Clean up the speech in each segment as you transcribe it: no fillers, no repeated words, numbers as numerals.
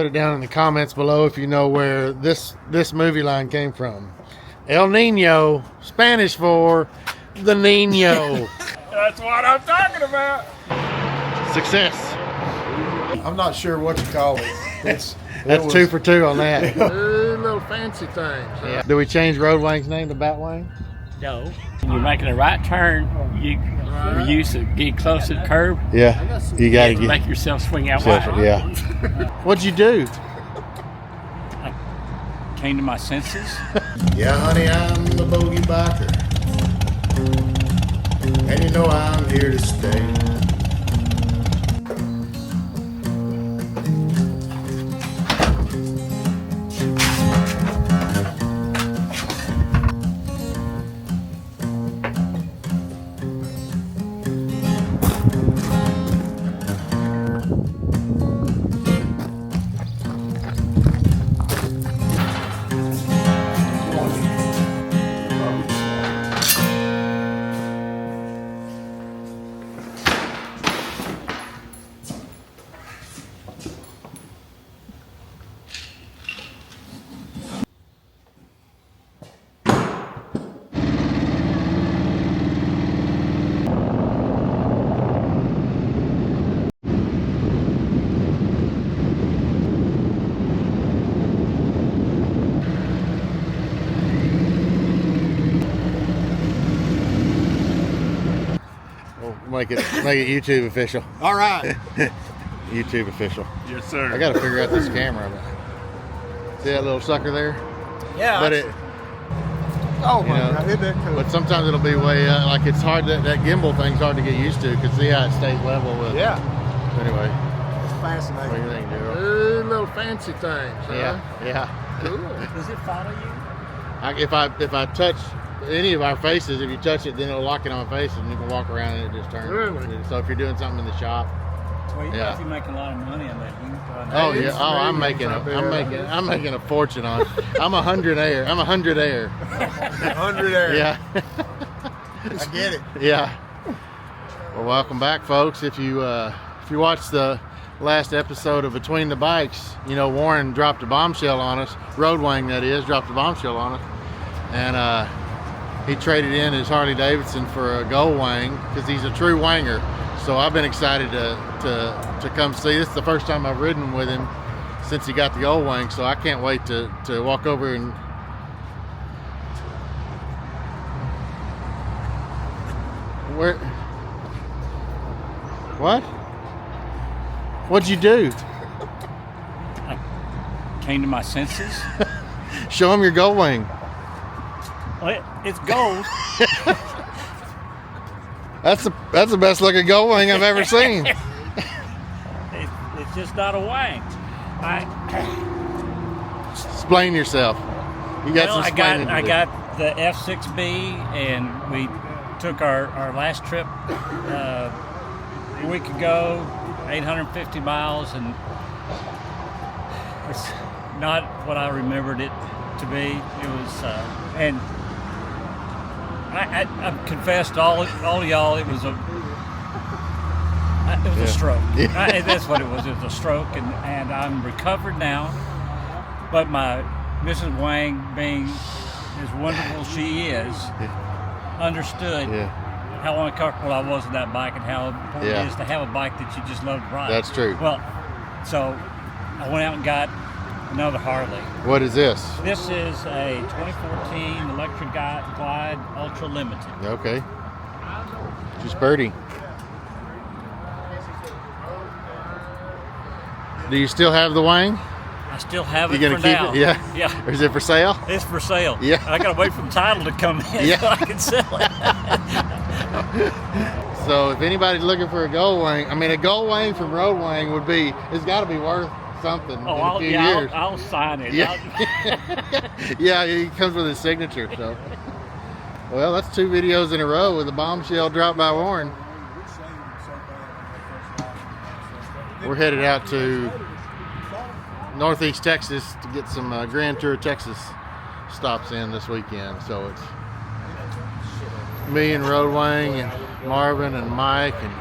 Put it down in the comments below if you know where this movie line came from. El Nino, Spanish for the Nino. That's what I'm talking about. Success. I'm not sure what to call it. That's 2 for 2 on that. Little fancy things. Yeah. Do we change Road Wang's name to Bat Wang? No. When you're making a right turn, you're used to get close to the curb. Yeah. You got to make yourself swing out wide. Yeah. What'd you do? I came to my senses. Yeah, honey, I'm the bogey biker. And you know I'm here to stay. Make it YouTube official. All right. YouTube official. Yes, sir. I got to figure out this camera. See that little sucker there? Yeah. But it. Oh my God, isn't that cool? But sometimes it'll be way like it's hard. That gimbal thing's hard to get used to. Cause see how it stays level with. Yeah. Anyway. It's fascinating. What do you think, Daryl? Little fancy things. Huh? Yeah. Cool. Does it follow you? If I touch any of our faces, if you touch it, then it'll lock it on my face, and you can walk around and it just turns. Really? So if you're doing something in the shop. Well, you Yeah. must be making a lot of money on that. Oh yeah. Oh, I'm making a fortune on. I'm 100 air. I'm 100 air. 100 air. Yeah. I get it. Yeah. Well, welcome back, folks. If you watched the last episode of Between the Bikes, you know Warren dropped a bombshell on us. Road Wang, that is, dropped a bombshell on us, and he traded in his Harley-Davidson for a Goldwing because he's a true Wanger. So I've been excited to come see. This is the first time I've ridden with him since he got the Goldwing, so I can't wait to walk over and where. What? What'd you do? I came to my senses. Show him your Goldwing. Well, it's gold. That's the best looking Goldwing I've ever seen. It's just not a Wang. Explain yourself. You got some explaining to do. I got the F6B, and we took our last trip a week ago, 850 miles, and it's not what I remembered it to be. It was, and I confessed to all of y'all, it was a stroke. Yeah. That's what it was. It was a stroke, and I'm recovered now. But my Mrs. Wang, being as wonderful as she is, understood how uncomfortable I was with that bike and how important it is to have a bike that you just love to ride. That's true. Well, so I went out and got another Harley. What is this? This is a 2014 Electric Glide Ultra Limited. Okay. Just birdie. Do you still have the Wang? I still have it You for gonna keep now. it? Yeah. Yeah. Or is it for sale? It's for sale. Yeah. I gotta wait for the title to come in so I can sell it. So if anybody's looking for a Goldwing, I mean a Goldwing from Road Wang it's got to be worth something in a few years. I'll sign it. Yeah. Yeah, he comes with his signature. So, well, that's 2 videos in a row with a bombshell dropped by Warren. We're headed out to Northeast Texas to get some Grand Tour Texas stops in this weekend. So it's me and Road Wang and Marvin and Mike and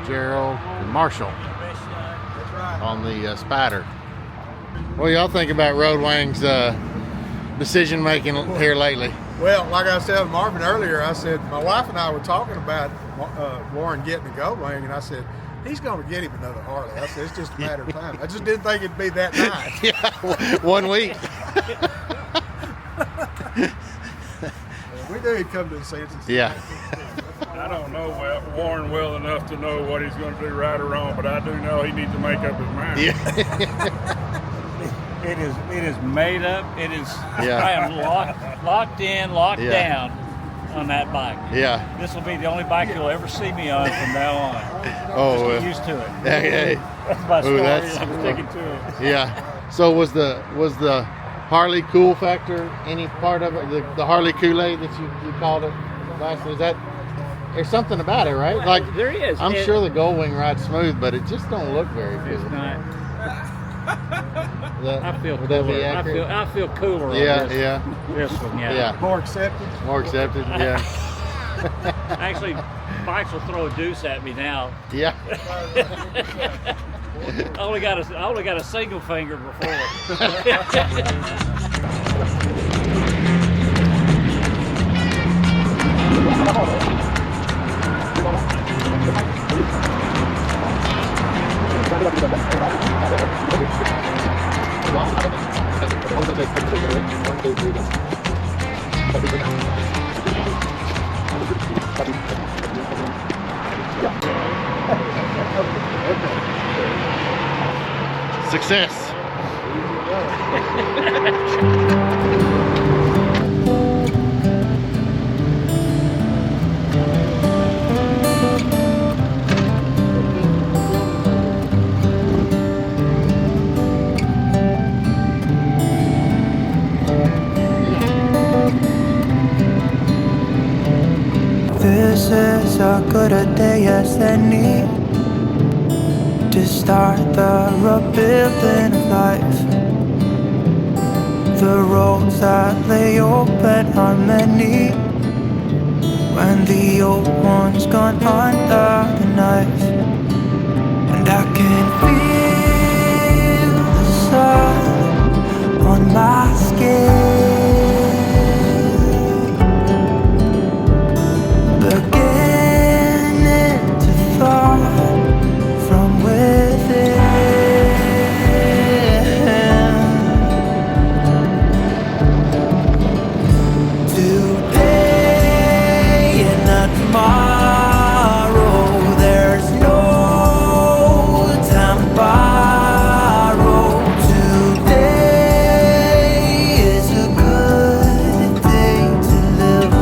Gerald and Marshall on the Spider. What do y'all think about Road Wang's decision making here lately? Well, like I said to Marvin earlier, I said my wife and I were talking about Warren getting a Goldwing, and I said he's going to get him another Harley. I said it's just a matter of time. I just didn't think it'd be that nice. Yeah, 1 week. We knew he'd come to his senses. Yeah. I don't know Warren well enough to know what he's going to do right or wrong, but I do know he needs to make up his mind. Yeah. It is made up. It is. Yeah. I am locked in, locked Yeah. down on that bike. Yeah. This will be the only bike you'll ever see me on from now on. Oh, Just get used to it. hey. That's my story. that's- I'm sticking to it. Yeah. So was the Harley cool factor any part of it? The Harley Kool-Aid that you called it last? Is that there's something about it, right? Like There is. I'm sure the Goldwing rides smooth, but it just don't look very It's cool. not. I I feel would that be cooler. accurate? I feel cooler. Yeah, on this, yeah, This one, yeah. yeah. More accepted. More accepted. Yeah, Actually, bikes will throw a deuce at me now. yeah. I only got a single finger before. Success. This is as good a day as any to start the rebuilding of life. The roads that lay open are many when the old one's gone under the knife. And I can feel the sun on my skin, beginning to thaw from within. Today and not tomorrow, there's no time to borrow. Today is a good day to live.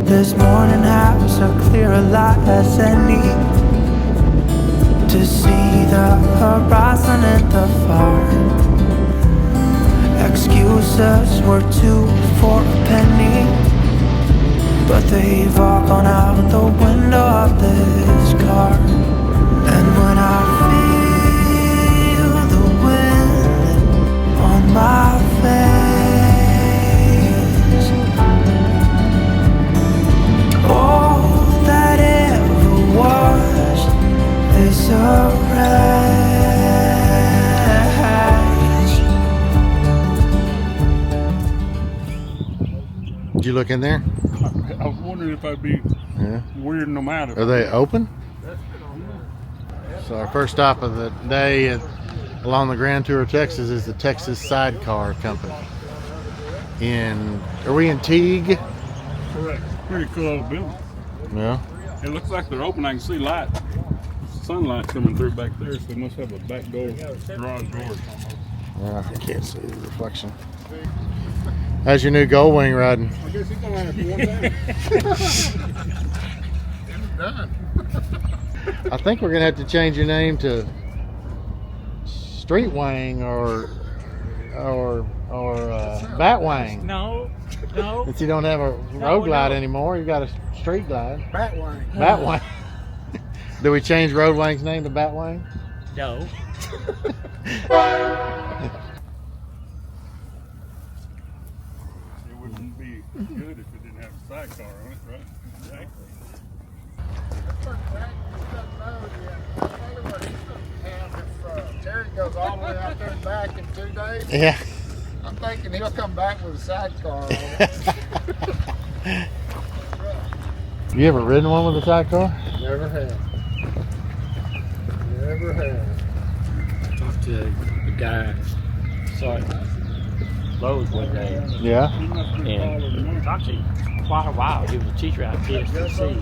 This morning has a clear light as any to see the horizon and the far. Excuses were 2 for a penny, but they've all gone out the window of this car. And when I feel the wind on my face, all that ever was is a wreck. Did you look in there? I was wondering if I'd be Yeah. weirding them out. Are they open? So our first stop of the day along the Grand Tour of Texas is the Texas Sidecar Company. Are we in Teague? Correct. Pretty cool little building. Yeah. It looks like they're open. I can see light, sunlight coming through back there, so they must have a back door, garage door. Yeah, I can't see the reflection. How's your new Goldwing riding? I guess he's gonna have to one time. Done. I think we're gonna have to change your name to Street Wang or Bat Wang. No. Since you don't have a road glide anymore, you got a street glide. Batwing. Bat Wang. Do we change Road Wang's name to Bat Wang? No. It wouldn't be good if it didn't have a sidecar on it, right? Exactly. back in 2 days. Yeah. I'm thinking he'll come back with a sidecar on it. You ever ridden one with a sidecar? Never have. Never have. Talked to the guy, saw it Lowe's one day, Yeah. and talked to him quite a while. He was a teacher out at PSTC,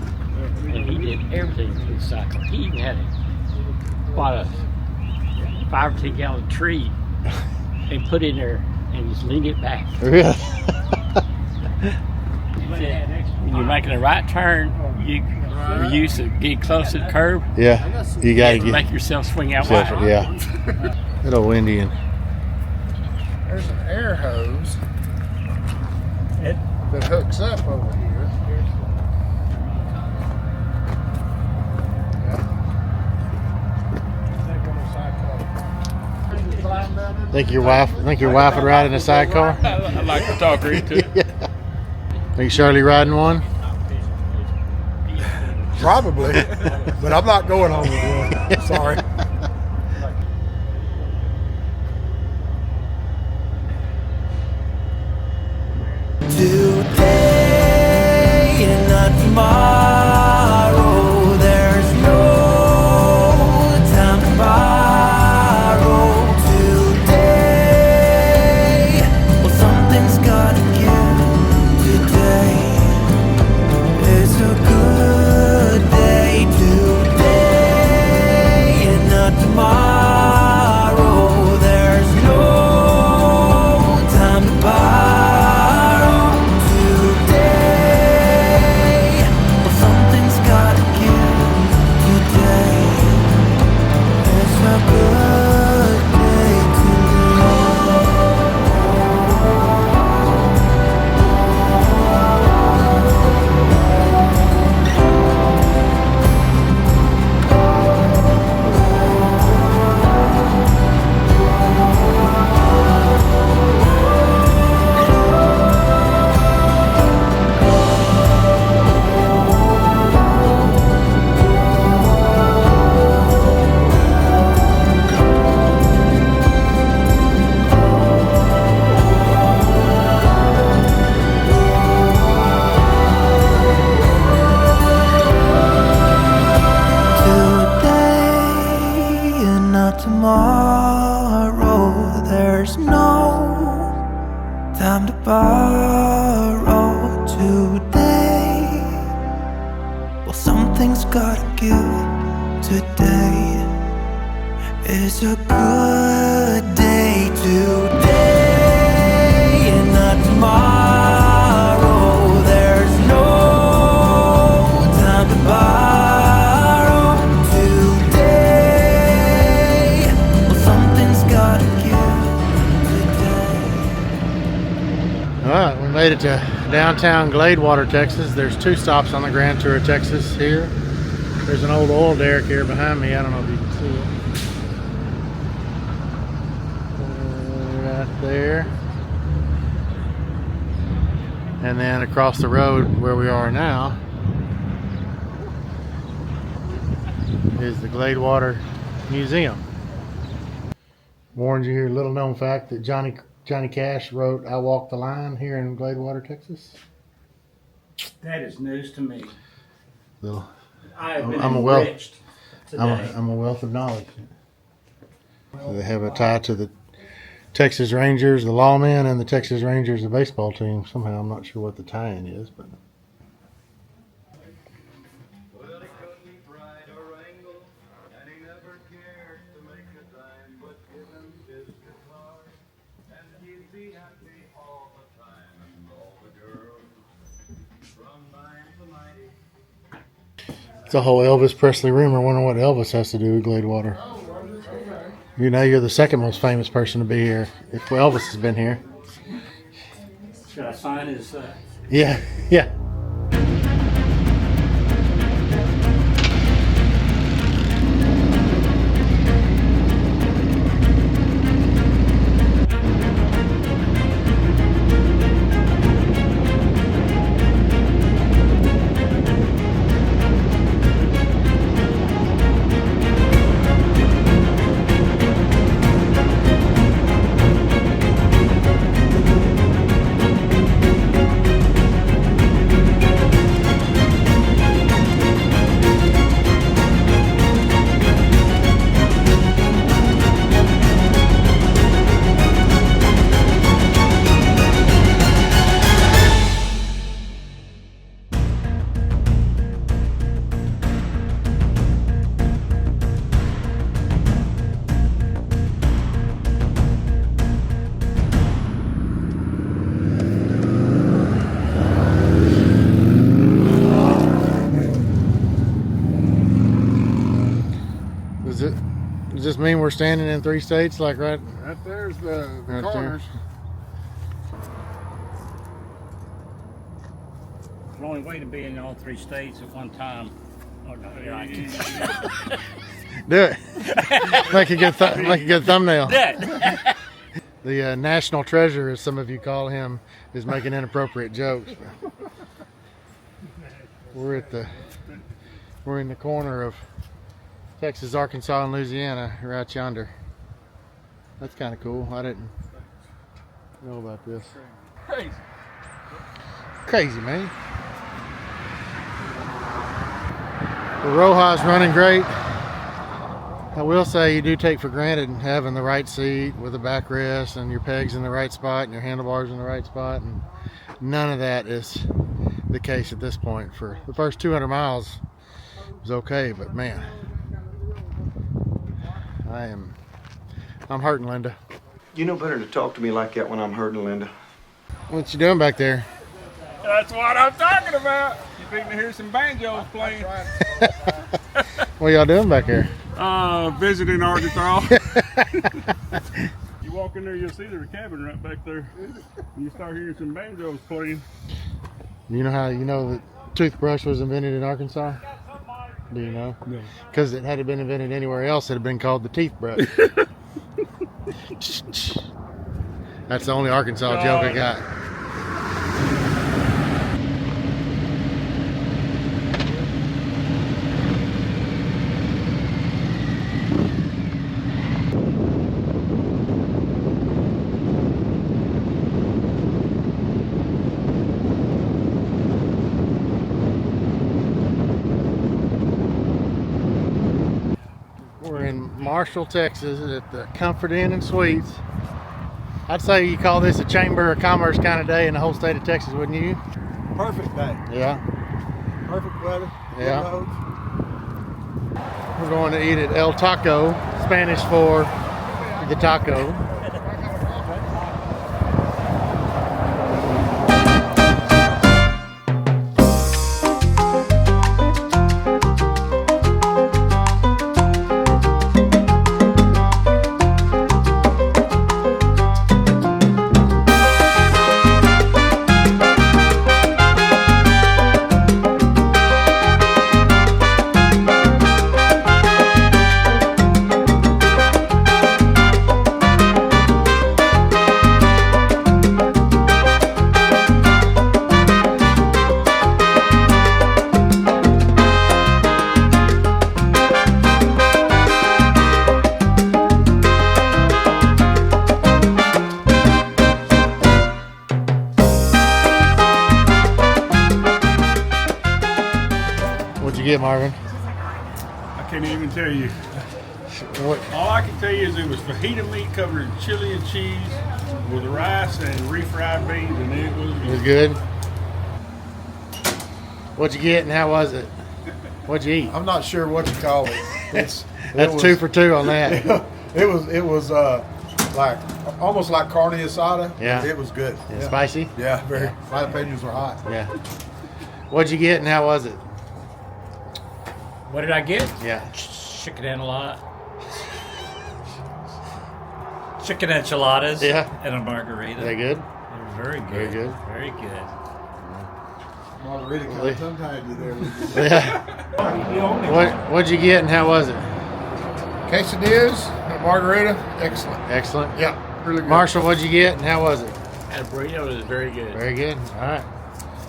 and he did everything with the cycle. He even had bought a 5 or 10 gallon tree and put in there and just leaned it back. Really? When you're making a right turn, you're used to getting close to the curb. Yeah. You gotta to get. make yourself swing out wide. Yeah. Little windy and. There's an air hose that hooks up over here. Think your wife would ride in a sidecar? I like to talk her into it. Yeah. Think Shirley riding one? Probably, but I'm not going home with one. Sorry. Today and not tomorrow. There's no time to borrow. Today, well, something's gotta give. Today is a good day. Today and not tomorrow. There's no time to borrow. Tomorrow, there's no time to borrow. Today, well, something's gotta give. Today is a good day. Today and not tomorrow. There's no time to borrow. Alright, we made it to downtown Gladewater, Texas. There's 2 stops on the Grand Tour of Texas here. There's an old oil derrick here behind me. I don't know if you can see it. Right there. And then across the road where we are now is the Gladewater Museum. Warned you here, little known fact that Johnny Cash wrote "I Walk the Line" here in Gladewater, Texas. That is news to me. So, I have been I'm enriched today. I'm a wealth of knowledge. So they have a tie to the Texas Rangers, the Lawmen, and the Texas Rangers, the baseball team. Somehow, I'm not sure what the tie-in is, but. It's a whole Elvis Presley rumor. I wonder what Elvis has to do with Gladewater. You know, you're the second most famous person to be here. If Elvis has been here. Should I sign his? Yeah, yeah. Does this mean we're standing in 3 states, like right there's the right corners. The only way to be in all 3 states at one time. Oh no, you're not. there? Do it. Make a good thumbnail. That. The national treasure, as some of you call him, is making inappropriate jokes. We're in the corner of Texas, Arkansas, and Louisiana, right yonder. That's kind of cool. I didn't know about this. Crazy, man. The Roja's running great. I will say you do take for granted having the right seat with the backrest and your pegs in the right spot and your handlebars in the right spot, and none of that is the case at this point. For the first 200 miles it was okay, but man, I'm hurting, Linda. You know better to talk to me like that when I'm hurting, Linda. What you doing back there? That's what I'm talking about. You need to hear some banjos playing. What y'all doing back there? Visiting Arkansas. You walk in there, you'll see there's a cabin right back there. And you start hearing some banjos playing. You know how the toothbrush was invented in Arkansas? Do you know? No. Because it had been invented anywhere else, it had been called the teeth brush. That's the only Arkansas joke I got. We're in Marshall, Texas at the Comfort Inn and Suites. I'd say you call this a Chamber of Commerce kind of day in the whole state of Texas, wouldn't you? Perfect day. Yeah. Perfect weather. Yeah. Good roads. We're going to eat at El Taco, Spanish for the taco. What'd you get, Marvin? I can't even tell you. What? All I can tell you is it was fajita meat covered in chili and cheese with rice and refried beans, and it was It was good. What'd you get and how was it? What'd you eat? I'm not sure what you call it. That's 2 for 2 on that. It was like almost like carne asada. Yeah. It was good. Yeah, spicy? Yeah, very. Jalapenos were hot. Yeah. What'd you get and how was it? What did I get? Yeah. Chicken enchilada. Chicken enchiladas. Yeah. And a margarita. They good? They're very good. Very good. Very good. Margarita kind of tongue-tied you there. Yeah. What'd you get and how was it? Quesadillas, margarita, excellent. Excellent. Yeah, really good. Marshall, what'd you get and how was it? That burrito is very good. Very good. All right.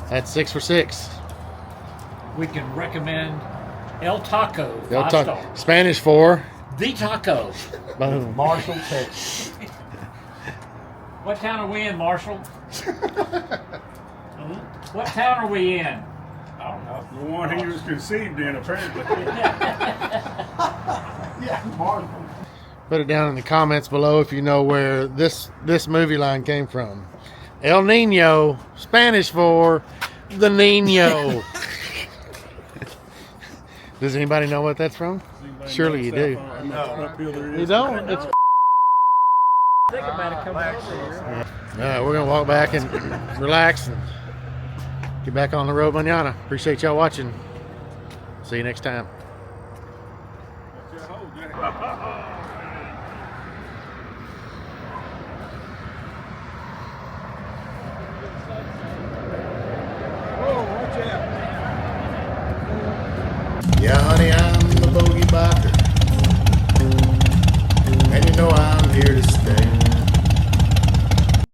That's 6 for 6. We can recommend El Taco. El 5 Taco. star. Spanish for The Taco. boom. Marshall, Texas. What town are we in, Marshall? What town are we in? I don't know. the one he was conceived in, apparently. Yeah, Marshall. Put it down in the comments below if you know where this movie line came from. El Nino, Spanish for the Nino. Does anybody know what that's from? Surely you do. You don't? It's Think about it coming over here. we're gonna walk back and relax and get back on the road mañana. Appreciate y'all watching. See you next time. Yeah, honey, I'm the bogey biker, and you know I'm here to stay.